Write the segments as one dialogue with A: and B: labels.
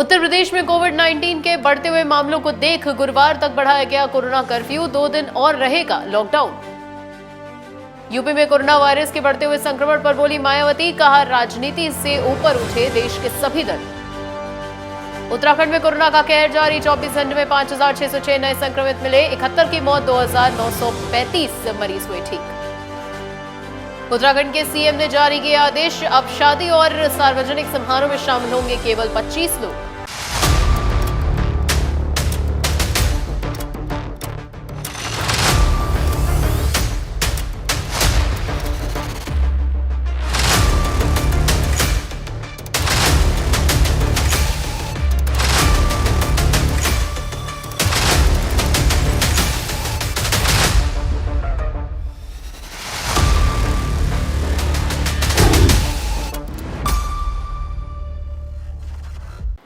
A: उत्तर प्रदेश में कोविड-19 के बढ़ते हुए मामलों को देख गुरुवार तक बढ़ाया गया कोरोना कर्फ्यू। 2 दिन और रहेगा लॉकडाउन। यूपी में कोरोना वायरस के बढ़ते हुए संक्रमण पर बोली मायावती, कहा राजनीति से ऊपर उठे देश के सभी दल। उत्तराखंड में कोरोना का कहर जारी। 24 घंटे में 5,606 नए संक्रमित मिले। 71 की मौत, 2,935 मरीज हुए ठीक। उत्तराखंड के सीएम ने जारी किया आदेश। अब शादी और सार्वजनिक समारोह में शामिल होंगे केवल 25 लोग।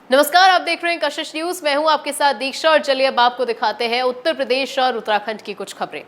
A: नमस्कार, आप देख रहे हैं कशिश न्यूज। मैं हूं आपके साथ दीक्षा और चलिए अब आपको दिखाते हैं उत्तर प्रदेश और उत्तराखंड की कुछ खबरें।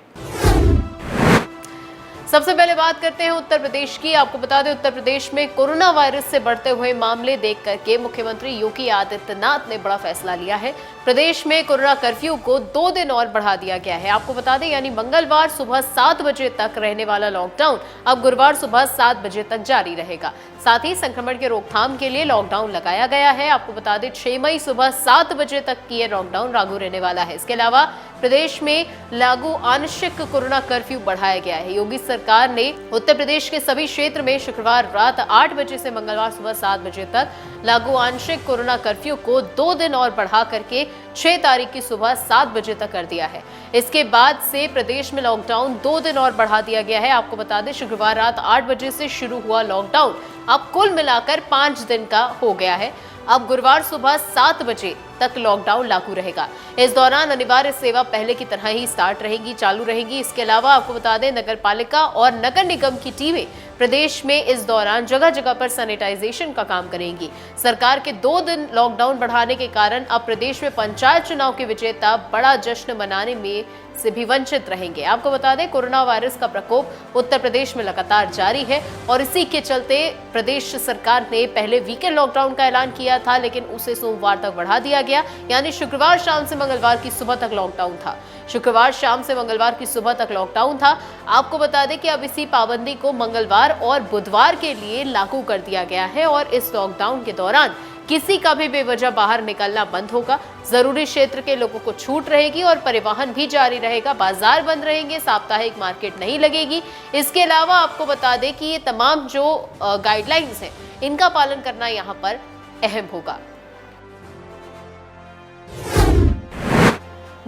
A: सबसे पहले बात करते हैं उत्तर प्रदेश की। आपको बता दें, उत्तर प्रदेश में कोरोना वायरस से बढ़ते हुए मामले देख करके मुख्यमंत्री योगी आदित्यनाथ ने बड़ा फैसला लिया है। प्रदेश में कोरोना कर्फ्यू को 2 दिन और बढ़ा दिया गया है। आपको बता दें, यानी मंगलवार सुबह 7 बजे तक रहने वाला लॉकडाउन अब गुरुवार सुबह 7 बजे तक जारी रहेगा। साथ ही संक्रमण के रोकथाम के लिए लॉकडाउन लगाया गया है। आपको बता दें, 6 मई सुबह 7 बजे तक की यह लॉकडाउन लागू रहने वाला है। इसके अलावा प्रदेश में लागू आंशिक कोरोना कर्फ्यू बढ़ाया गया है। योगी सरकार ने उत्तर प्रदेश के सभी क्षेत्र में शुक्रवार रात 8 बजे से मंगलवार सुबह 7 बजे तक लागू आंशिक कोरोना कर्फ्यू को 2 दिन और बढ़ा करके 6 तारीख की सुबह 7 बजे तक कर दिया है। इसके बाद से प्रदेश में लॉकडाउन 2 दिन और बढ़ा दिया गया है। आपको बता दें, शुक्रवार रात 8 बजे से शुरू हुआ लॉकडाउन अब कुल मिलाकर 5 दिन का हो गया है। अब गुरुवार सुबह 7 बजे तक लॉकडाउन लागू रहेगा। इस दौरान अनिवार्य सेवा पहले की तरह ही चालू रहेगी। इसके अलावा आपको बता दें, नगर पालिका और नगर निगम की टीमें प्रदेश में इस दौरान जगह जगह पर सैनिटाइजेशन का काम करेंगी। सरकार के 2 दिन लॉकडाउन बढ़ाने के कारण अब प्रदेश में पंचायत चुनाव के विजेता बड़ा जश्न मनाने में से भी वंचित रहेंगे। आपको बता दें, कोरोना वायरस का प्रकोप उत्तर प्रदेश में लगातार जारी है और इसी के चलते प्रदेश सरकार ने पहले वीकेंड लॉकडाउन का ऐलान किया था, लेकिन उसे सोमवार तक बढ़ा दिया गया। यानी शुक्रवार शाम से मंगलवार की सुबह तक लॉकडाउन था। शुक्रवार शाम से मंगलवार की सुबह तक लॉकडाउन था। आपको बता दें कि अब इसी पाबंदी को मंगलवार और बुधवार के लिए लागू कर दिया गया है और इस लॉकडाउन के दौरान किसी का भी बेवजह बाहर निकलना बंद होगा। जरूरी क्षेत्र के लोगों को छूट रहेगी और परिवहन भी जारी रहेगा। बाजार बंद रहेंगे, साप्ताहिक मार्केट नहीं लगेगी। इसके अलावा आपको बता दें कि ये तमाम जो गाइडलाइंस हैं, इनका पालन करना यहाँ पर अहम होगा।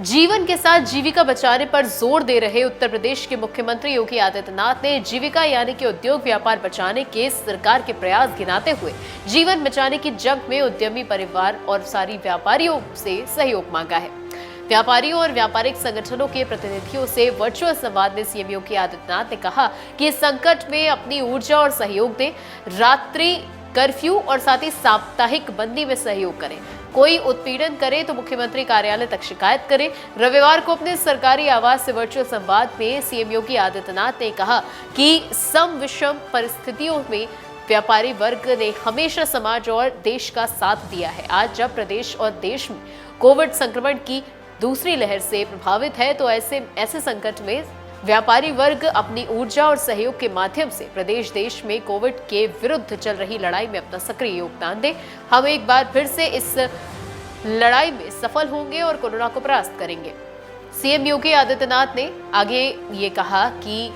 A: जीवन के साथ जीविका बचाने पर जोर दे रहे उत्तर प्रदेश के मुख्यमंत्री योगी आदित्यनाथ ने जीविका यानी कि उद्योग व्यापार बचाने के सरकार के प्रयास गिनाते हुए जीवन बचाने की जंग में उद्यमी परिवार और सारी व्यापारियों से सहयोग मांगा है। व्यापारियों और व्यापारिक संगठनों के प्रतिनिधियों से वर्चुअल संवाद में सीएम योगी आदित्यनाथ ने कहा कि इस संकट में अपनी ऊर्जा और सहयोग दें, रात्रि कर्फ्यू और साथ ही साप्ताहिक बंदी में सहयोग करें। कोई उत्पीड़न करे तो मुख्यमंत्री कार्यालय तक शिकायत करें। रविवार को अपने सरकारी आवास से वर्चुअल संवाद में सीएम योगी आदित्यनाथ ने कहा कि सम विषम परिस्थितियों में व्यापारी वर्ग ने हमेशा समाज और देश का साथ दिया है। आज जब प्रदेश और देश में कोविड संक्रमण की दूसरी लहर से प्रभावित है, तो ऐसे संकट में व्यापारी वर्ग अपनी ऊर्जा और सहयोग के माध्यम से प्रदेश देश में कोविड के विरुद्ध चल रही लड़ाई में अपना सक्रिय योगदान दें। हम एक बार फिर से इस लड़ाई में सफल होंगे और कोरोना को परास्त करेंगे। सीएम योगी आदित्यनाथ ने आगे ये कहा कि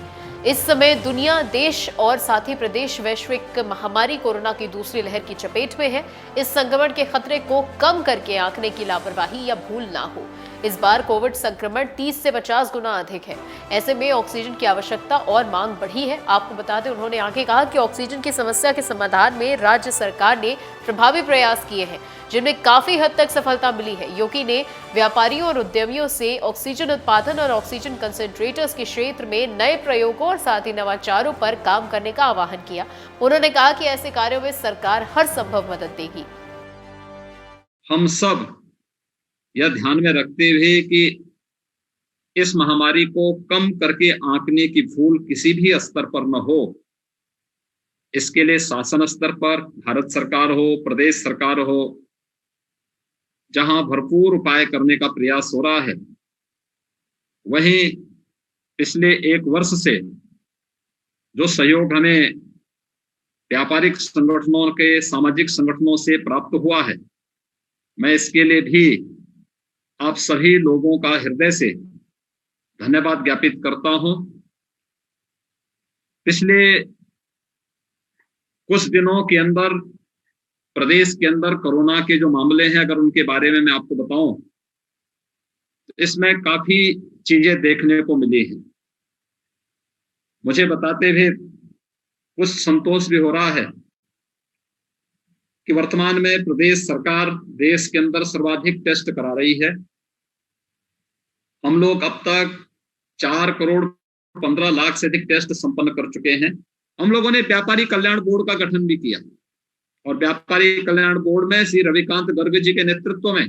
A: इस समय दुनिया, देश और साथ ही प्रदेश वैश्विक महामारी कोरोना की दूसरी लहर की चपेट में है। इस संक्रमण के खतरे को कम करके आंकने की लापरवाही या भूल ना हो। इस बार कोविड संक्रमण 30 से 50 गुना अधिक है। ऐसे में ऑक्सीजन की आवश्यकता और मांग बढ़ी है। आपको बता दें, उन्होंने आगे कहा कि ऑक्सीजन की समस्या के समाधान में राज्य सरकार ने प्रभावी प्रयास किए हैं, जिनमें काफी हद तक सफलता मिली है। योगी ने व्यापारियों और उद्यमियों से ऑक्सीजन उत्पादन और ऑक्सीजन कंसेंट्रेटर्स के क्षेत्र में नए प्रयोगों और साथ ही नवाचारों पर काम करने का आह्वान किया। उन्होंने कहा कि ऐसे कार्यों में सरकार हर संभव मदद देगी।
B: हम सब यह ध्यान में रखते हुए कि इस महामारी को कम करके आंकने की भूल किसी भी स्तर पर न हो, इसके लिए शासन स्तर पर भारत सरकार हो, प्रदेश सरकार हो, जहां भरपूर उपाय करने का प्रयास हो रहा है, वहीं पिछले 1 वर्ष से जो सहयोग हमें व्यापारिक संगठनों के, सामाजिक संगठनों से प्राप्त हुआ है, मैं इसके लिए भी आप सभी लोगों का हृदय से धन्यवाद ज्ञापित करता हूं। पिछले कुछ दिनों के अंदर प्रदेश के अंदर कोरोना के जो मामले हैं, अगर उनके बारे में मैं आपको बताऊं तो इसमें काफी चीजें देखने को मिली हैं। मुझे बताते हुए कुछ संतोष भी हो रहा है कि वर्तमान में प्रदेश सरकार देश के अंदर सर्वाधिक टेस्ट करा रही है। हम लोग अब तक 4,15,00,000 से अधिक टेस्ट संपन्न कर चुके हैं। हम लोगों ने व्यापारी कल्याण बोर्ड का गठन भी किया और व्यापारी कल्याण बोर्ड में श्री रविकांत गर्ग जी के नेतृत्व में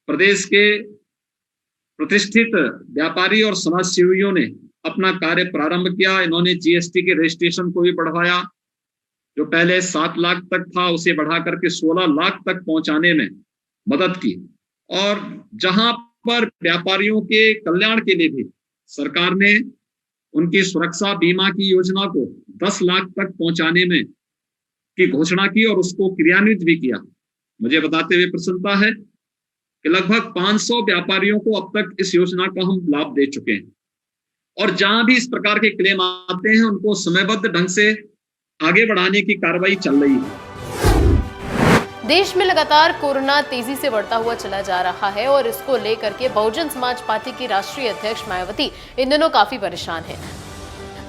B: प्रदेश के प्रतिष्ठित व्यापारी और समाज सेवियों ने अपना कार्य प्रारंभ किया। इन्होंने जीएसटी के रजिस्ट्रेशन को भी बढ़ाया, जो पहले 7 लाख तक था उसे बढ़ा करके 16 लाख तक पहुंचाने में मदद की। और जहां पर व्यापारियों के कल्याण के लिए भी सरकार ने उनकी सुरक्षा बीमा की योजना को 10 लाख तक पहुंचाने में की घोषणा की और उसको क्रियान्वित भी किया। मुझे बताते हुए प्रसन्नता है कि लगभग 500 व्यापारियों को अब तक इस योजना का हम लाभ दे चुके हैं और जहां भी इस प्रकार के क्लेम आते हैं उनको समयबद्ध ढंग से आगे बढ़ाने की कार्रवाई चल रही है।
A: देश में लगातार कोरोना तेजी से बढ़ता हुआ चला जा रहा है और इसको लेकर के बहुजन समाज पार्टी की राष्ट्रीय अध्यक्ष मायावती इन दिनों काफी परेशान हैं।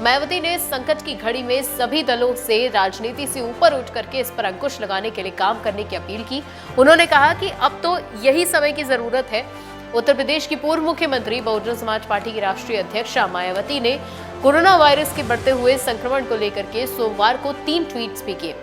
A: मायावती ने संकट की घड़ी में सभी दलों से राजनीति से ऊपर उठ करके इस पर अंकुश लगाने के लिए काम करने की अपील की। उन्होंने कहा कि अब तो यही समय की जरूरत है। उत्तर प्रदेश की पूर्व मुख्यमंत्री बहुजन समाज पार्टी की राष्ट्रीय अध्यक्ष मायावती ने कोरोना वायरस के बढ़ते हुए संक्रमण को लेकर के सोमवार को 3 ट्वीट्स भी किए।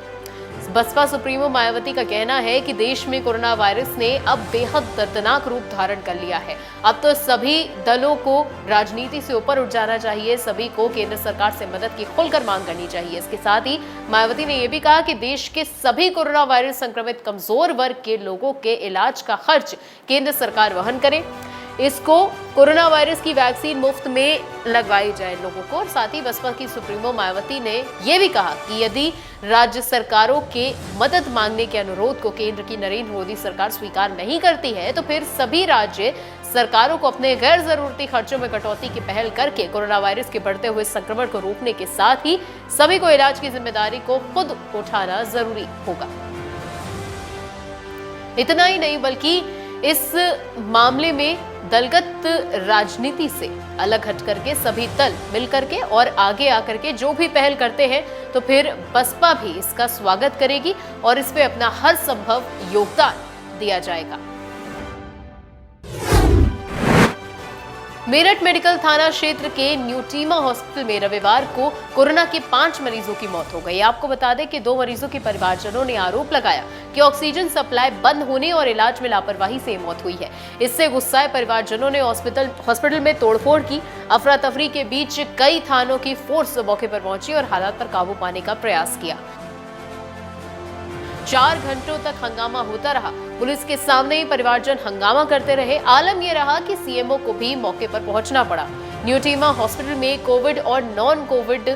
A: बसपा सुप्रीमो मायावती का कहना है कि देश में कोरोना वायरस ने अब बेहद दर्दनाक रूप धारण कर लिया है। अब तो सभी दलों को राजनीति से ऊपर उठ जाना चाहिए, सभी को केंद्र सरकार से मदद की खुलकर मांग करनी चाहिए। इसके साथ ही मायावती ने यह भी कहा कि देश के सभी कोरोना वायरस संक्रमित कमजोर वर्ग के लोगों के इलाज का खर्च केंद्र सरकार वहन करे। इसको कोरोना वायरस की वैक्सीन मुफ्त में लगवाई जाए लोगों को। और साथ ही बसपा की सुप्रीमो मायावती ने यह भी कहा कि यदि राज्य सरकारों के मदद मांगने के अनुरोध को केंद्र की नरेंद्र मोदी सरकार स्वीकार नहीं करती है तो फिर सभी राज्य सरकारों को अपने गैर जरूरती खर्चों में कटौती की पहल करके कोरोना वायरस के बढ़ते हुए संक्रमण को रोकने के साथ ही सभी को इलाज की जिम्मेदारी को खुद उठाना जरूरी होगा। इतना ही नहीं बल्कि इस मामले में दलगत राजनीति से अलग हट करके सभी दल मिल करके और आगे आकर के जो भी पहल करते हैं तो फिर बसपा भी इसका स्वागत करेगी और इस पे अपना हर संभव योगदान दिया जाएगा। मेरठ मेडिकल थाना क्षेत्र के न्यूटीमा हॉस्पिटल में रविवार को कोरोना के 5 मरीजों की मौत हो गई। आपको बता दें कि 2 मरीजों के परिवारजनों ने आरोप लगाया कि ऑक्सीजन सप्लाई बंद होने और इलाज में लापरवाही से मौत हुई है। इससे गुस्साए परिवारजनों ने हॉस्पिटल में तोड़फोड़ की। अफरा तफरी के बीच कई थानों की फोर्स मौके पर पहुंची और हालात पर काबू पाने का प्रयास किया। 4 घंटों तक हंगामा होता रहा। पुलिस के सामने ही परिवारजन हंगामा करते रहे। आलम यह रहा कि सीएमओ को भी मौके पर पहुंचना पड़ा। न्यूटीमा हॉस्पिटल में कोविड और नॉन कोविड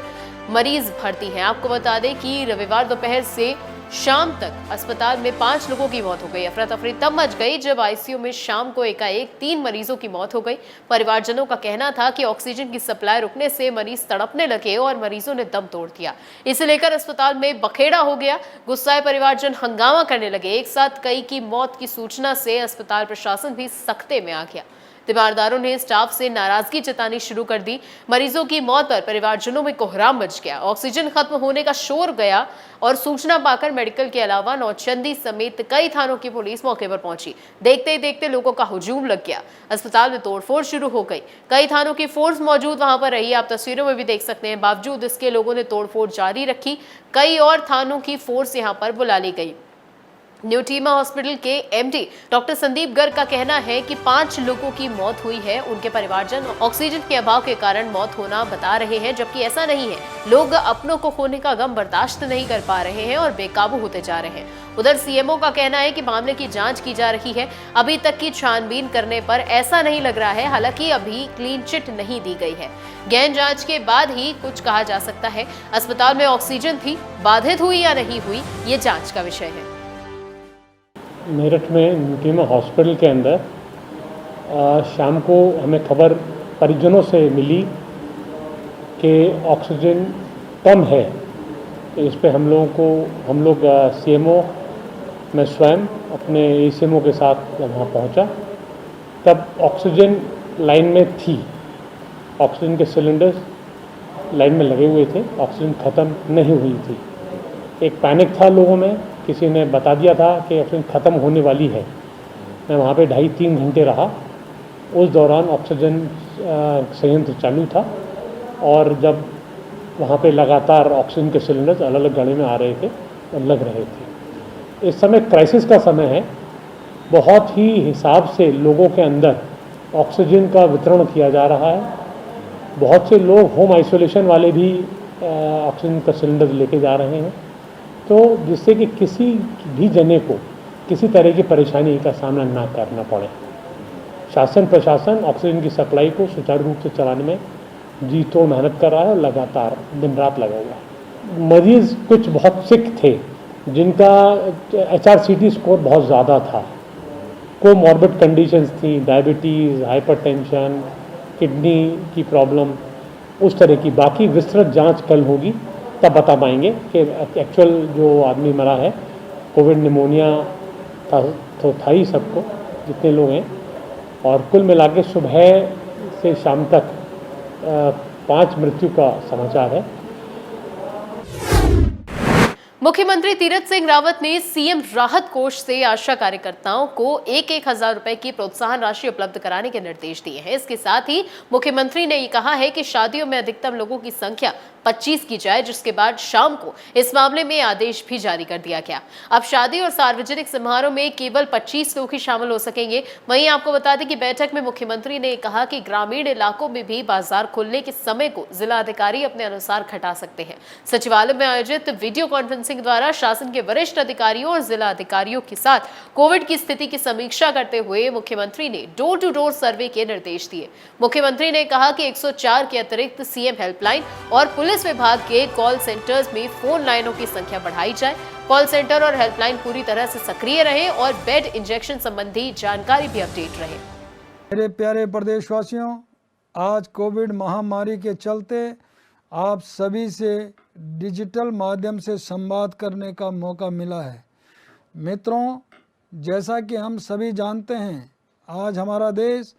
A: मरीज भर्ती हैं। आपको बता दें कि रविवार दोपहर से शाम तक अस्पताल में 5 लोगों की मौत हो गई। अफरा तफरी तब मच गई जब आईसीयू में शाम को एकाएक 3 मरीजों की मौत हो गई। परिवारजनों का कहना था कि ऑक्सीजन की सप्लाई रुकने से मरीज तड़पने लगे और मरीजों ने दम तोड़ दिया। इसे लेकर अस्पताल में बखेड़ा हो गया। गुस्साए परिवारजन हंगामा करने लगे। एक साथ कई की मौत की सूचना से अस्पताल प्रशासन भी सख्ते में आ गया। तीमारदारों ने स्टाफ से नाराजगी जतानी शुरू कर दी। मरीजों की मौत पर परिवारजनों में कोहराम मच गया। ऑक्सीजन खत्म होने का शोर गया और सूचना पाकर मेडिकल के अलावा नौचंदी समेत कई थानों की पुलिस मौके पर पहुंची। देखते ही देखते लोगों का हुजूम लग गया। अस्पताल में तोड़फोड़ शुरू हो गई। कई थानों की फोर्स मौजूद वहां पर रही। आप तस्वीरों में भी देख सकते हैं। बावजूद इसके लोगों ने तोड़फोड़ जारी रखी। कई और थानों की फोर्स यहां पर बुला ली गई। न्यूटीमा हॉस्पिटल के एमडी डॉक्टर संदीप गर्ग का कहना है कि 5 लोगों की मौत हुई है। उनके परिवारजन ऑक्सीजन के अभाव के कारण मौत होना बता रहे हैं, जबकि ऐसा नहीं है। लोग अपनों को खोने का गम बर्दाश्त नहीं कर पा रहे हैं और बेकाबू होते जा रहे हैं। उधर सीएमओ का कहना है कि मामले की जांच की जा रही है। अभी तक की छानबीन करने पर ऐसा नहीं लग रहा है, हालांकि अभी क्लीन चिट नहीं दी गई है। गहन जांच के बाद ही कुछ कहा जा सकता है। अस्पताल में ऑक्सीजन थी, बाधित हुई या नहीं हुई, ये जांच का विषय है।
C: मेरठ में न्यूटीमा हॉस्पिटल के अंदर शाम को हमें खबर परिजनों से मिली कि ऑक्सीजन कम है। इस पे हम लोग सीएमओ मैं स्वयं अपने एसीएमओ के साथ वहाँ पहुँचा, तब ऑक्सीजन लाइन में थी। ऑक्सीजन के सिलेंडर्स लाइन में लगे हुए थे, ऑक्सीजन ख़त्म नहीं हुई थी। एक पैनिक था लोगों में, किसी ने बता दिया था कि ऑक्सीजन ख़त्म होने वाली है। मैं वहाँ पे 2.5-3 घंटे रहा। उस दौरान ऑक्सीजन संयंत्र चालू था और जब वहाँ पे लगातार ऑक्सीजन के सिलेंडर्स अलग अलग गाड़ी में आ रहे थे और लग रहे थे। इस समय क्राइसिस का समय है। बहुत ही हिसाब से लोगों के अंदर ऑक्सीजन का वितरण किया जा रहा है। बहुत से लोग होम आइसोलेशन वाले भी ऑक्सीजन का सिलेंडर लेके जा रहे हैं, तो जिससे कि किसी भी जने को किसी तरह की परेशानी का सामना ना करना पड़े। शासन प्रशासन ऑक्सीजन की सप्लाई को सुचारू रूप से चलाने में जी तोड़ मेहनत कर रहा है, लगातार दिन रात लगा हुआ है। मरीज़ कुछ बहुत सिक थे जिनका HRCT स्कोर बहुत ज़्यादा था, कोमॉर्बिड कंडीशंस थी, डायबिटीज़, हाइपरटेंशन, किडनी की प्रॉब्लम, उस तरह की। बाकी विस्तृत जांच कल होगी, तब बता पाएंगे कि एक्चुअल जो आदमी मरा है कोविड निमोनिया था तो था ही सबको, जितने लोग हैं। और कुल मिला के सुबह से शाम तक 5 मृत्यु का समाचार है।
A: मुख्यमंत्री तीरथ सिंह रावत ने सीएम राहत कोष से आशा कार्यकर्ताओं को 1,000 रुपए की प्रोत्साहन राशि उपलब्ध कराने के निर्देश दिए हैं। इसके साथ ही मुख्यमंत्री ने ये कहा है कि शादियों में अधिकतम लोगों की संख्या 25 की जाए, जिसके बाद शाम को इस मामले में आदेश भी जारी कर दिया गया। अब शादी और सार्वजनिक समारोह में केवल 25 लोग ही शामिल हो सकेंगे। वहीं आपको बता दें कि बैठक में मुख्यमंत्री ने कहा कि ग्रामीण इलाकों में भी बाजार खुलने के समय को जिला अधिकारी अपने अनुसार घटा सकते हैं। सचिवालय में आयोजित वीडियो कॉन्फ्रेंसिंग द्वारा शासन के वरिष्ठ अधिकारियों और जिला अधिकारियों के साथ कोविड की स्थिति की समीक्षा करते हुए मुख्यमंत्री ने डोर टू डोर सर्वे के निर्देश दिए। मुख्यमंत्री ने कहा कि 104 के अतिरिक्त सीएम हेल्पलाइन और पुलिस विभाग के कॉल सेंटर्स में फोन लाइनों की संख्या बढ़ाई जाए। कॉल सेंटर और हेल्पलाइन पूरी तरह से सक्रिय रहे और बेड इंजेक्शन संबंधी जानकारी भी अपडेट रहे।
D: मेरे प्यारे प्रदेशवासियों, आज कोविड महामारी के चलते आप सभी से डिजिटल माध्यम से संवाद करने का मौका मिला है। मित्रों, जैसा कि हम सभी जानते हैं, आज हमारा देश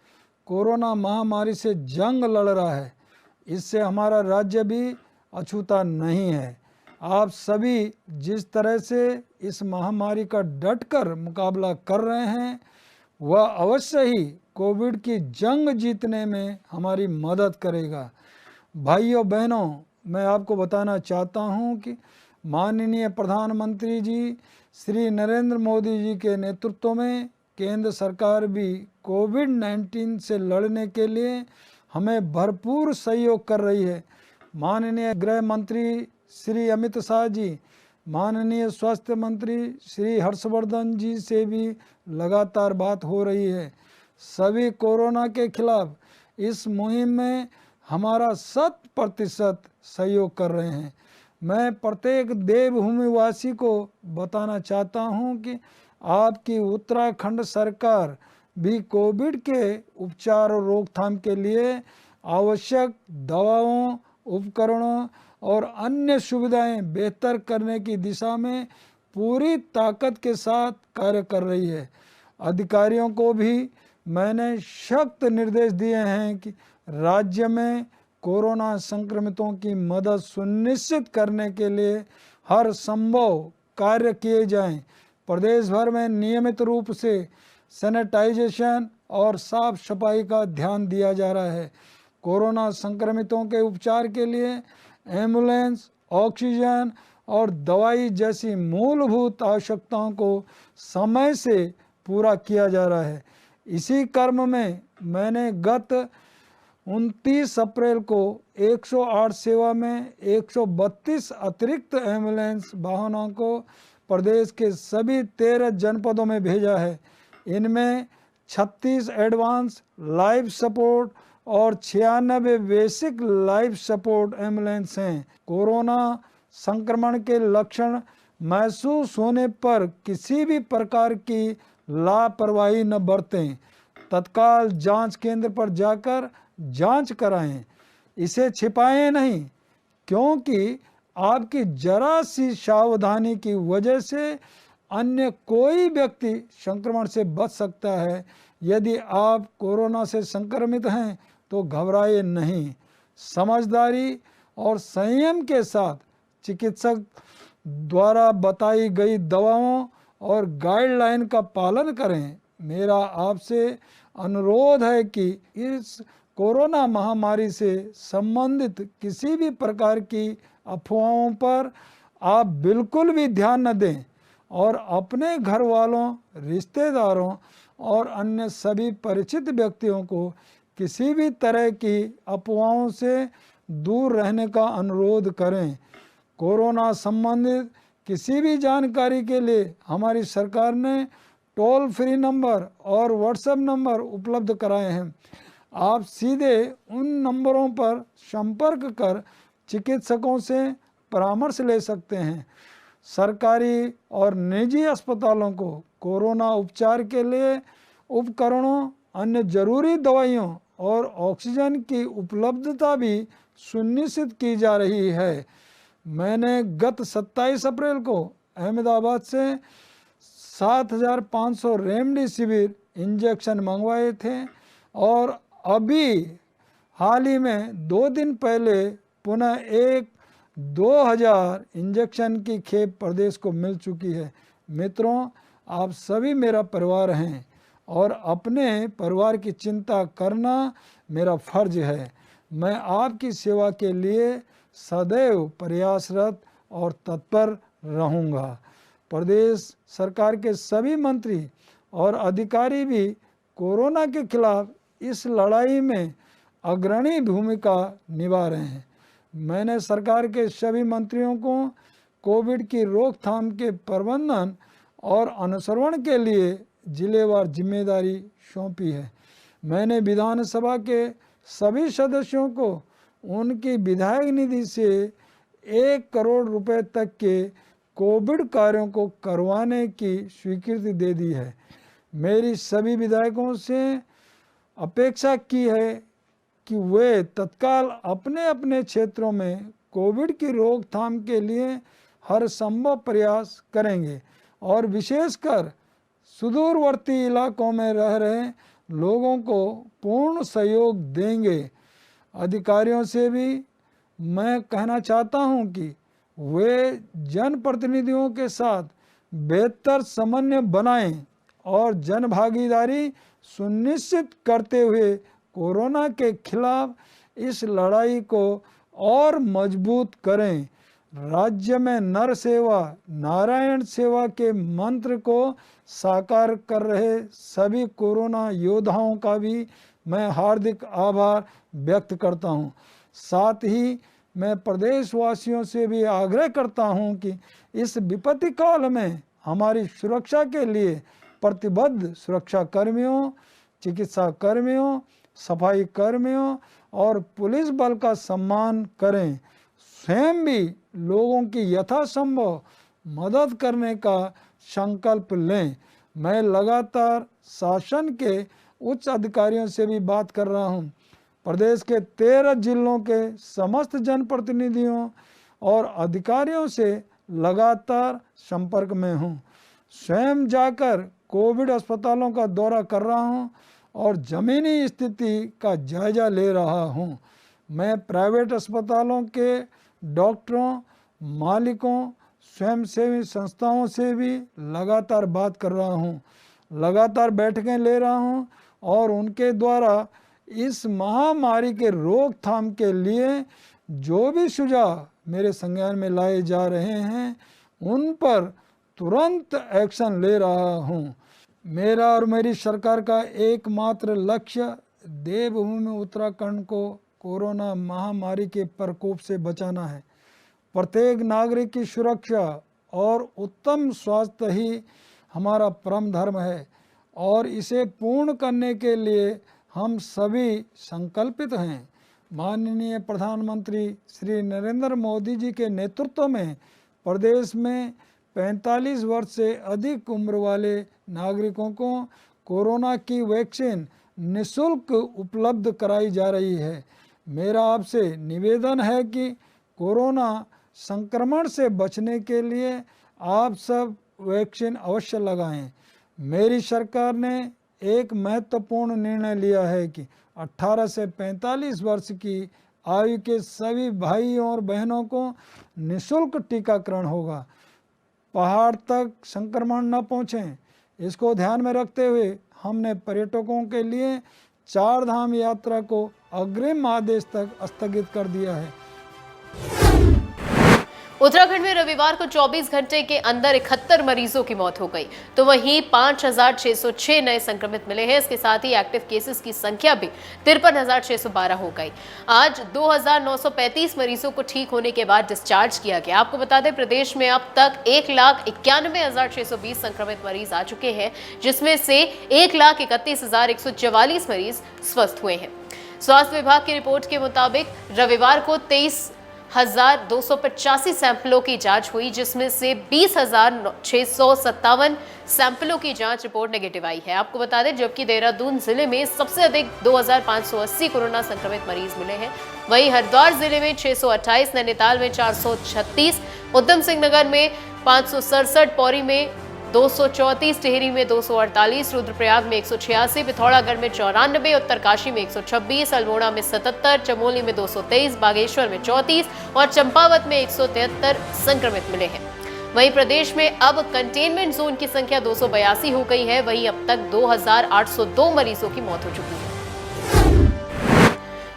D: कोरोना महामारी से जंग लड़ रहा है। इससे हमारा राज्य भी अछूता नहीं है। आप सभी जिस तरह से इस महामारी का डटकर मुकाबला कर रहे हैं, वह अवश्य ही कोविड की जंग जीतने में हमारी मदद करेगा। भाइयों बहनों, मैं आपको बताना चाहता हूं कि माननीय प्रधानमंत्री जी श्री नरेंद्र मोदी जी के नेतृत्व में केंद्र सरकार भी कोविड-19 से लड़ने के लिए हमें भरपूर सहयोग कर रही है। माननीय गृह मंत्री श्री अमित शाह जी, माननीय स्वास्थ्य मंत्री श्री हर्षवर्धन जी से भी लगातार बात हो रही है। सभी कोरोना के खिलाफ इस मुहिम में हमारा 100% सहयोग कर रहे हैं। मैं प्रत्येक देवभूमि वासी को बताना चाहता हूं कि आपकी उत्तराखंड सरकार भी कोविड के उपचार और रोकथाम के लिए आवश्यक दवाओं, उपकरणों और अन्य सुविधाएं बेहतर करने की दिशा में पूरी ताकत के साथ कार्य कर रही है। अधिकारियों को भी मैंने सख्त निर्देश दिए हैं कि राज्य में कोरोना संक्रमितों की मदद सुनिश्चित करने के लिए हर संभव कार्य किए जाएं। प्रदेश भर में नियमित रूप से सैनिटाइजेशन और साफ सफाई का ध्यान दिया जा रहा है। कोरोना संक्रमितों के उपचार के लिए एम्बुलेंस, ऑक्सीजन और दवाई जैसी मूलभूत आवश्यकताओं को समय से पूरा किया जा रहा है। इसी क्रम में मैंने गत 29 अप्रैल को 108 सेवा में 132 अतिरिक्त एम्बुलेंस वाहनों को प्रदेश के सभी 13 जनपदों में भेजा है। इनमें 36 एडवांस लाइफ सपोर्ट और 96 बेसिक लाइफ सपोर्ट एम्बुलेंस हैं। कोरोना संक्रमण के लक्षण महसूस होने पर किसी भी प्रकार की लापरवाही न बरतें। तत्काल जांच केंद्र पर जाकर जांच कराएं। इसे छिपाएं नहीं, क्योंकि आपकी जरा सी सावधानी की वजह से अन्य कोई व्यक्ति संक्रमण से बच सकता है। यदि आप कोरोना से संक्रमित हैं तो घबराएं नहीं। समझदारी और संयम के साथ चिकित्सक द्वारा बताई गई दवाओं और गाइडलाइन का पालन करें। मेरा आपसे अनुरोध है कि इस कोरोना महामारी से संबंधित किसी भी प्रकार की अफवाहों पर आप बिल्कुल भी ध्यान न दें और अपने घर वालों, रिश्तेदारों और अन्य सभी परिचित व्यक्तियों को किसी भी तरह की अफवाहों से दूर रहने का अनुरोध करें। कोरोना संबंधित किसी भी जानकारी के लिए हमारी सरकार ने टोल फ्री नंबर और व्हाट्सएप नंबर उपलब्ध कराए हैं। आप सीधे उन नंबरों पर संपर्क कर चिकित्सकों से परामर्श ले सकते हैं। सरकारी और निजी अस्पतालों को कोरोना उपचार के लिए उपकरणों, अन्य जरूरी दवाइयों और ऑक्सीजन की उपलब्धता भी सुनिश्चित की जा रही है। मैंने गत 27 अप्रैल को अहमदाबाद से 7,500 रेमडेसिविर इंजेक्शन मंगवाए थे और अभी हाल ही में 2 दिन पहले पुनः 2,000 इंजेक्शन की खेप प्रदेश को मिल चुकी है। मित्रों, आप सभी मेरा परिवार हैं और अपने परिवार की चिंता करना मेरा फर्ज है। मैं आपकी सेवा के लिए सदैव प्रयासरत और तत्पर रहूँगा। प्रदेश सरकार के सभी मंत्री और अधिकारी भी कोरोना के खिलाफ इस लड़ाई में अग्रणी भूमिका निभा रहे हैं। मैंने सरकार के सभी मंत्रियों को कोविड की रोकथाम के प्रबंधन और अनुसरण के लिए जिलेवार जिम्मेदारी सौंपी है। मैंने विधानसभा के सभी सदस्यों को उनकी विधायक निधि से 1 करोड़ रुपए तक के कोविड कार्यों को करवाने की स्वीकृति दे दी है। मेरी सभी विधायकों से अपेक्षा की है कि वे तत्काल अपने अपने क्षेत्रों में कोविड की रोकथाम के लिए हर संभव प्रयास करेंगे और विशेषकर सुदूरवर्ती इलाकों में रह रहे लोगों को पूर्ण सहयोग देंगे। अधिकारियों से भी मैं कहना चाहता हूं कि वे जनप्रतिनिधियों के साथ बेहतर समन्वय बनाएं और जन भागीदारी सुनिश्चित करते हुए कोरोना के खिलाफ इस लड़ाई को और मजबूत करें। राज्य में नर सेवा नारायण सेवा के मंत्र को साकार कर रहे सभी कोरोना योद्धाओं का भी मैं हार्दिक आभार व्यक्त करता हूं। साथ ही मैं प्रदेशवासियों से भी आग्रह करता हूं कि इस विपत्ति काल में हमारी सुरक्षा के लिए प्रतिबद्ध सुरक्षा कर्मियों, चिकित्सा कर्मियों, सफाई कर्मियों और पुलिस बल का सम्मान करें। स्वयं भी लोगों की यथासंभव मदद करने का संकल्प लें। मैं लगातार शासन के उच्च अधिकारियों से भी बात कर रहा हूं। प्रदेश के 13 जिलों के समस्त जनप्रतिनिधियों और अधिकारियों से लगातार संपर्क में हूं। स्वयं जाकर कोविड अस्पतालों का दौरा कर रहा हूं और जमीनी स्थिति का जायजा ले रहा हूं। मैं प्राइवेट अस्पतालों के डॉक्टरों, मालिकों, स्वयंसेवी संस्थाओं से भी लगातार बात कर रहा हूं, लगातार बैठकें ले रहा हूं और उनके द्वारा इस महामारी के रोकथाम के लिए जो भी सुझाव मेरे संज्ञान में लाए जा रहे हैं उन पर तुरंत एक्शन ले रहा हूं। मेरा और मेरी सरकार का एकमात्र लक्ष्य देवभूमि उत्तराखंड को कोरोना महामारी के प्रकोप से बचाना है। प्रत्येक नागरिक की सुरक्षा और उत्तम स्वास्थ्य ही हमारा परम धर्म है और इसे पूर्ण करने के लिए हम सभी संकल्पित हैं। माननीय प्रधानमंत्री श्री नरेंद्र मोदी जी के नेतृत्व में प्रदेश में 45 वर्ष से अधिक उम्र वाले नागरिकों को कोरोना की वैक्सीन निःशुल्क उपलब्ध कराई जा रही है। मेरा आपसे निवेदन है कि कोरोना संक्रमण से बचने के लिए आप सब वैक्सीन अवश्य लगाएं। मेरी सरकार ने एक महत्वपूर्ण निर्णय लिया है कि 18 से 45 वर्ष की आयु के सभी भाइयों और बहनों को निःशुल्क टीकाकरण होगा। पहाड़ तक संक्रमण न पहुँचे, इसको ध्यान में रखते हुए हमने पर्यटकों के लिए 4 धाम यात्रा को अग्रिम आदेश तक स्थगित कर दिया है।
A: उत्तराखंड में रविवार को 24 घंटे के अंदर 71 मरीजों की मौत हो गई, तो वहीं 5,606 नए संक्रमित मिले हैं। इसके साथ ही एक्टिव केसेस की संख्या भी 53,612 हो गई। आज 2,935 मरीजों को ठीक होने के बाद डिस्चार्ज किया गया। आपको बता दें, प्रदेश में अब तक 1,91,620 संक्रमित मरीज आ चुके हैं, जिसमें से 1,31,144 मरीज स्वस्थ हुए हैं। स्वास्थ्य विभाग की रिपोर्ट के मुताबिक रविवार को 23,285 सैंपलों की जांच हुई, जिसमें से 20,657 सैंपलों की जांच रिपोर्ट नेगेटिव आई है। आपको बता दें, जबकि देहरादून जिले में सबसे अधिक 2,580 कोरोना संक्रमित मरीज मिले हैं। वहीं हरिद्वार जिले में 628, नैनीताल में 436, उधम सिंह नगर में 567, पौरी में 234, टिहरी में 248, रुद्रप्रयाग में 186, पिथौरागढ़ में 94, उत्तरकाशी में 126, अल्मोड़ा में 77, चमोली में 223, बागेश्वर में 34 और चंपावत में 173 संक्रमित मिले हैं। वहीं प्रदेश में अब कंटेनमेंट जोन की संख्या 282 हो गई है। वहीं अब तक 2,802 मरीजों की मौत हो चुकी है।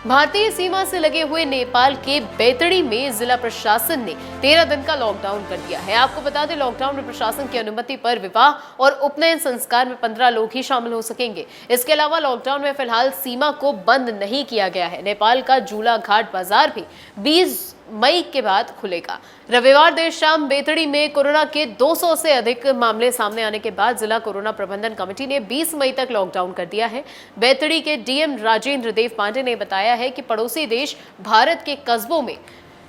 A: भारतीय सीमा से लगे हुए नेपाल के बेतड़ी में जिला प्रशासन ने 13 दिन का लॉकडाउन कर दिया है। आपको बता दें, लॉकडाउन में प्रशासन की अनुमति पर विवाह और उपनयन संस्कार में 15 लोग ही शामिल हो सकेंगे। इसके अलावा लॉकडाउन में फिलहाल सीमा को बंद नहीं किया गया है। नेपाल का जूला घाट बाजार भी 20 मई के बाद खुलेगा। रविवार देर शाम बेतड़ी में कोरोना के 200 से अधिक मामले सामने आने के बाद जिला कोरोना प्रबंधन कमेटी ने 20 मई तक लॉकडाउन कर दिया है। बेतड़ी के डीएम राजेंद्र देव पांडे ने बताया है कि पड़ोसी देश भारत के कस्बों में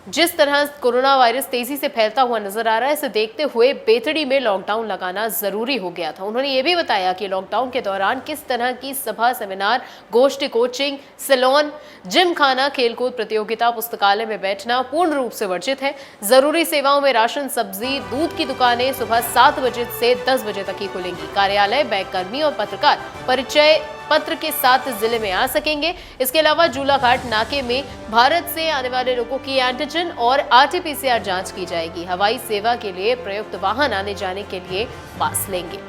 A: जिस तरह कोरोना वायरस तेजी से फैलता हुआ नजर आ रहा है, इसे देखते हुए बेतड़ी में लॉकडाउन लगाना जरूरी हो गया था। उन्होंने ये भी बताया कि लॉकडाउन के दौरान किस तरह की सभा, सेमिनार, गोष्ठी, कोचिंग, सैलून, जिम खाना, खेलकूद प्रतियोगिता, पुस्तकालय में बैठना पूर्ण रूप से वर्जित है। जरूरी सेवाओं में राशन, सब्जी, दूध की दुकानें सुबह 7 बजे से 10 बजे तक ही खुलेंगी। कार्यालय, बैंक कर्मी और पत्रकार परिचय पत्र के साथ जिले में आ सकेंगे। इसके अलावा जूलाघाट नाके में भारत से आने वाले लोगों की एंटीजन और आरटीपीसीआर जांच की जाएगी। हवाई सेवा के लिए प्रयुक्त वाहन आने जाने के लिए पास लेंगे।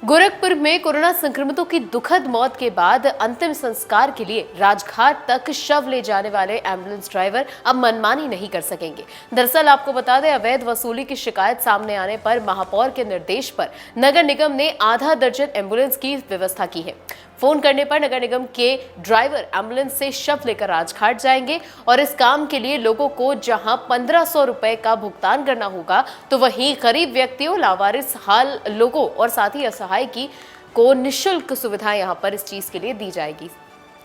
A: गोरखपुर में कोरोना संक्रमितों की दुखद मौत के बाद अंतिम संस्कार के लिए राजघाट तक शव ले जाने वाले एम्बुलेंस ड्राइवर अब मनमानी नहीं कर सकेंगे। दरअसल आपको बता दें, अवैध वसूली की शिकायत सामने आने पर महापौर के निर्देश पर नगर निगम ने आधा दर्जन एम्बुलेंस की व्यवस्था की है। फोन करने पर नगर निगम के ड्राइवर एम्बुलेंस से शव लेकर राजघाट जाएंगे और इस काम के लिए लोगों को जहां 1,500 रुपए का भुगतान करना होगा, तो वहीं गरीब व्यक्तियों, लावारिस हाल लोगों और साथ ही असहाय को निःशुल्क सुविधा यहां पर इस चीज के लिए दी जाएगी।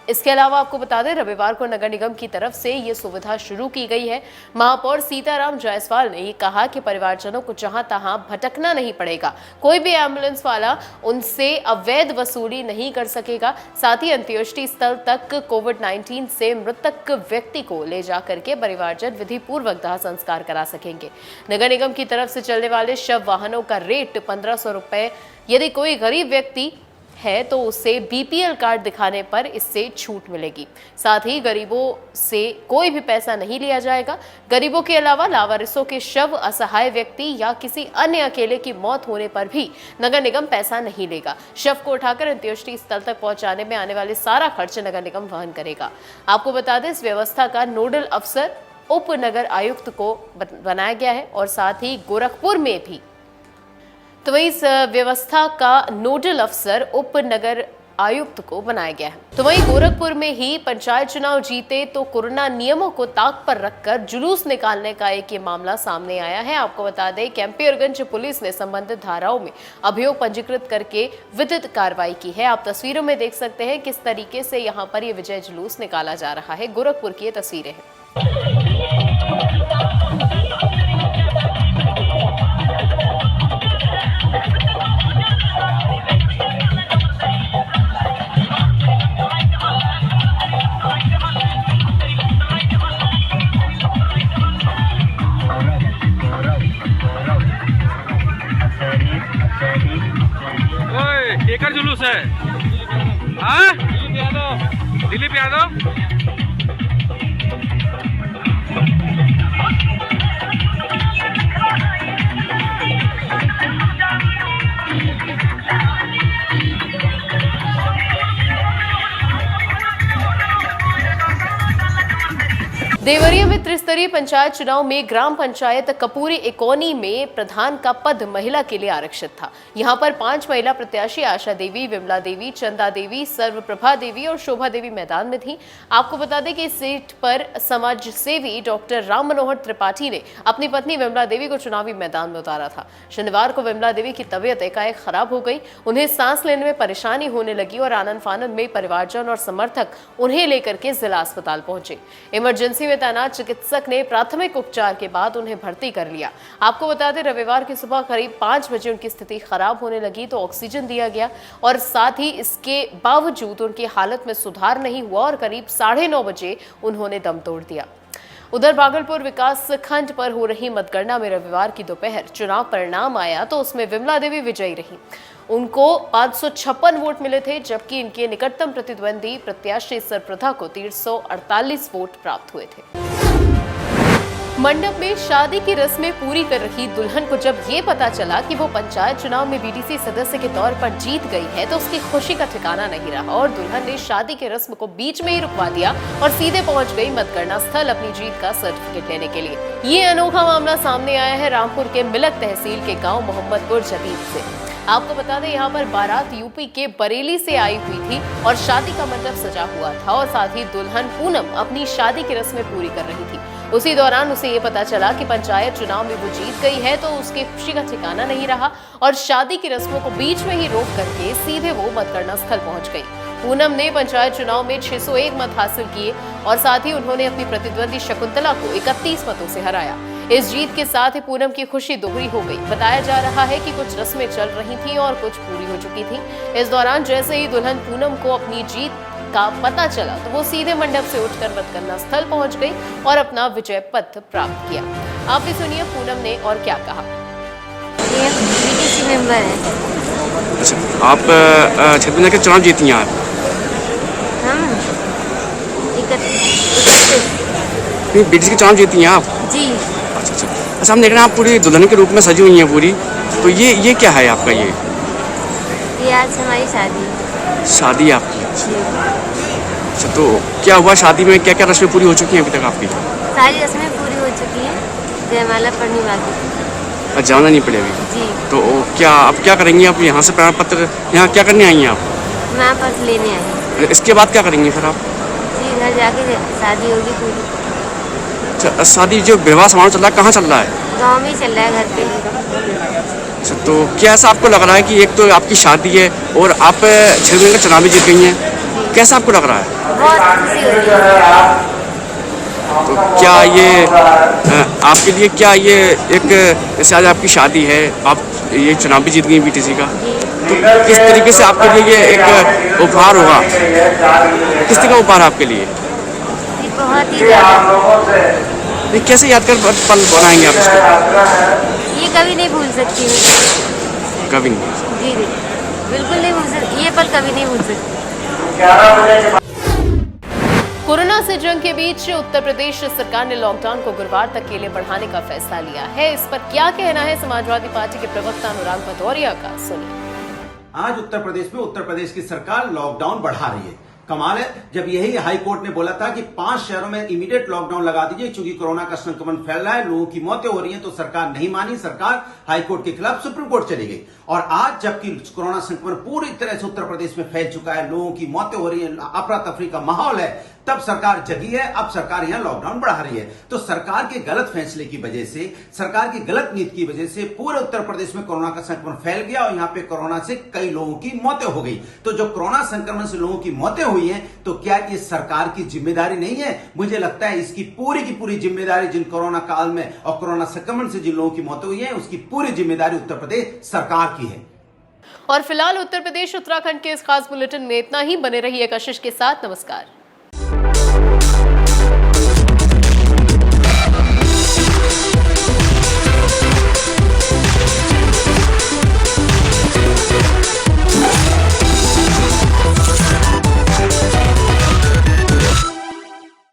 A: इसके अलावा आपको बता दें, रविवार को नगर निगम की तरफ से ये सुविधा शुरू की गई है। महापौर सीताराम जायसवाल ने ये कहा कि परिवारजनों को जहां तहां भटकना नहीं पड़ेगा। कोई भी एम्बुलेंस वाला उनसे अवैध वसूली नहीं कर सकेगा। साथ ही अंत्येष्टि स्थल तक कोविड-19 से मृतक व्यक्ति को ले जा करके परिवारजन विधि पूर्वक दाह संस्कार करा सकेंगे। नगर निगम की तरफ से चलने वाले शव वाहनों का रेट 1,500 रुपए। यदि कोई गरीब व्यक्ति है तो उसे बीपीएल कार्ड दिखाने पर इससे छूट मिलेगी। साथ ही गरीबों से कोई भी पैसा नहीं लिया जाएगा। गरीबों के अलावा लावारिसों के शव, असहाय व्यक्ति या किसी अन्य अकेले की मौत होने पर भी नगर निगम पैसा नहीं लेगा। शव को उठाकर अंत्येष्टि स्थल तक पहुंचाने में आने वाले सारा खर्च नगर निगम वहन करेगा। आपको बता दें, इस व्यवस्था का नोडल अफसर उप नगर आयुक्त को बनाया गया है और साथ ही गोरखपुर में भी तो इस व्यवस्था का नोडल अफसर उप नगर आयुक्त को बनाया गया है। तो वहीं गोरखपुर में ही पंचायत चुनाव जीते तो कोरोना नियमों को ताक पर रखकर जुलूस निकालने का एक ये मामला सामने आया है। आपको बता दें कैंपियरगंज पुलिस ने संबंधित धाराओं में अभियोग पंजीकृत करके विधिक कार्रवाई की है। आप तस्वीरों में देख सकते हैं किस तरीके से यहाँ पर ये विजय जुलूस निकाला जा रहा है। गोरखपुर की ये तस्वीरें हैं।
E: केकर जुलूस है? हाँ? दिलीप यादव।
A: देवरिया में त्रिस्तरीय पंचायत चुनाव में ग्राम पंचायत कपूरी इकोनी में प्रधान का पद महिला के लिए आरक्षित था। यहां पर 5 महिला प्रत्याशी आशा देवी, विमला देवी, चंदा देवी, सर्वप्रभा देवी और शोभा देवी मैदान में थी। आपको बता दें कि इस सीट पर समाज सेवी डॉक्टर राम मनोहर त्रिपाठी ने अपनी पत्नी विमला देवी को चुनावी मैदान में उतारा था। शनिवार को विमला देवी की तबीयत एकाएक खराब हो गई। उन्हें सांस लेने में परेशानी होने लगी और आनंद फानंद में परिवारजन और समर्थक उन्हें लेकर के जिला अस्पताल पहुंचे। इमरजेंसी में तैनात चिकित्सक ने प्राथमिक उपचार के बाद उन्हें भर्ती कर लिया। आपको बता दें रविवार की सुबह करीब 5 बजे उनकी स्थिति खराब होने लगी तो ऑक्सीजन दिया गया और साथ ही इसके बावजूद उनकी हालत में सुधार नहीं हुआ और करीब 9:30 बजे उन्होंने दम तोड़ दिया। उधर भागलपुर विकास खंड पर हो रही मतगणना में रविवार की दोपहर चुनाव परिणाम आया तो उसमें विमला देवी विजयी रही। उनको 556 वोट मिले थे जबकि इनके निकटतम प्रतिद्वंदी प्रत्याशी सर्वप्रभा को 348 वोट प्राप्त हुए थे। मंडप में शादी की रस्में पूरी कर रही दुल्हन को जब ये पता चला कि वो पंचायत चुनाव में बीडीसी सदस्य के तौर पर जीत गई है तो उसकी खुशी का ठिकाना नहीं रहा और दुल्हन ने शादी की रस्म को बीच में ही रुकवा दिया और सीधे पहुंच गई मतगणना स्थल अपनी जीत का सर्टिफिकेट लेने के लिए। ये अनोखा मामला सामने आया है रामपुर के मिलक तहसील के गाँव मोहम्मदपुर जदीद से। आपको बता दें यहाँ पर बारात यूपी के बरेली से आई हुई थी और शादी का मंडप सजा हुआ था और साथ ही दुल्हन पूनम अपनी शादी की रस्में पूरी कर रही थी। उसी दौरान उसे ये पता चला कि पंचायत चुनाव में वो जीत गई है तो उसकी खुशी का ठिकाना नहीं रहा और शादी की रस्मों को बीच में ही रोक करके सीधे वो मतगणना स्थल पहुंच गई। पूनम ने पंचायत चुनाव में 601 मत हासिल किए और साथ ही उन्होंने अपनी प्रतिद्वंदी शकुंतला को 31 मतों से हराया। इस जीत के साथ ही पूनम की खुशी दोहरी हो गई। बताया जा रहा है कि कुछ रस्में चल रही थी और कुछ पूरी हो चुकी थी। इस दौरान जैसे ही दुल्हन पूनम को अपनी जीत का पता चला तो वो सीधे मंडप से उठकर मतगणना स्थल पहुंच गई और अपना विजय पत्र प्राप्त किया। आप भी सुनिए पूनम ने और क्या कहा।
F: ये बीडीसी मेंबर है।
G: अच्छा, आप छत्तीसगढ़ के चुनाव जीती हैं आप?
F: हम
G: बीडीसी के चुनाव जीती हैं आप?
F: जी।
G: अच्छा, हम देख रहे हैं आप पूरी दुल्हन के रूप में सजी हुई हैं पूरी, तो ये क्या है आपका? ये
F: आज हमारी शादी
G: आपकी? अच्छा, तो क्या हुआ शादी में, क्या क्या रस्में पूरी हो चुकी हैं अभी तक आपकी?
F: सारी रस्में पूरी हो चुकी हैं, जयमाला पढ़नी बाकी।
G: अच्छा, जाना नहीं पड़े अभी?
F: जी।
G: तो क्या आप क्या करेंगी? आप यहाँ से प्रमाण पत्र यहाँ क्या करने आई हैं आप?
F: प्रमाण पत्र लेने आई।
G: इसके बाद क्या करेंगे फिर आप?
F: जी, घर जाके शादी होगी पूरी।
G: अच्छा, शादी जो विवाह समारोह चल रहा है कहाँ चल रहा है?
F: गाँव में चल रहा है, घर पे।
G: अच्छा, तो क्या ऐसा आपको लग रहा है कि एक तो आपकी शादी है और आप छत्तीसगढ़ का चुनाव भी जीत गई हैं, कैसा आपको लग रहा है?
F: बहुत खुशी हो रही है।
G: तो क्या ये आपके लिए क्या ये एक जैसे आज आपकी शादी है, आप ये चुनाव भी जीत गई बीटीसी का, तो किस तरीके से आपके लिए ये एक उपहार होगा? किस तरह का उपहार आपके लिए?
F: बहुत ही ज़्यादा।
G: कैसे यादगार पल बनाएंगे आप इसको?
F: ये कभी नहीं भूल सकती हूँ।
G: कभी नहीं?
F: जी, बिल्कुल नहीं भूल सकती, ये पल कभी नहीं भूल सकती।
A: कोरोना से जंग के बीच उत्तर प्रदेश सरकार ने लॉकडाउन को गुरुवार तक के लिए बढ़ाने का फैसला लिया है। इस पर क्या कहना है समाजवादी पार्टी के प्रवक्ता अनुराग भदौरिया का, सुनिए।
H: आज उत्तर प्रदेश में उत्तर प्रदेश की सरकार लॉकडाउन बढ़ा रही है। कमाल है, जब यही हाई कोर्ट ने बोला था कि 5 शहरों में इमीडिएट लॉकडाउन लगा दीजिए क्योंकि कोरोना का संक्रमण फैल रहा है, लोगों की मौतें हो रही हैं, तो सरकार नहीं मानी, सरकार हाई कोर्ट के खिलाफ सुप्रीम कोर्ट चली गई। और आज जबकि कोरोना संक्रमण पूरी तरह से उत्तर प्रदेश में फैल चुका है, लोगों की मौतें हो रही है, अफरा तफरी का माहौल है, तब सरकार जगी है, अब सरकार यहां लॉकडाउन बढ़ा रही है। तो सरकार के गलत फैसले की वजह से, सरकार की गलत नीति की वजह से पूरे उत्तर प्रदेश में कोरोना का संक्रमण फैल गया और यहां पे कोरोना से कई लोगों की मौतें हो गई। तो जो कोरोना संक्रमण से लोगों की मौतें हुई हैं, तो क्या ये सरकार की जिम्मेदारी नहीं है? मुझे लगता है इसकी की पूरी जिम्मेदारी जिन कोरोना काल में और कोरोना संक्रमण से जिन लोगों की मौतें हुई है, उसकी पूरी जिम्मेदारी उत्तर प्रदेश सरकार की है।
A: और फिलहाल उत्तर प्रदेश उत्तराखंड के इस खास बुलेटिन में इतना ही। बने रहिए कशिश के साथ। नमस्कार।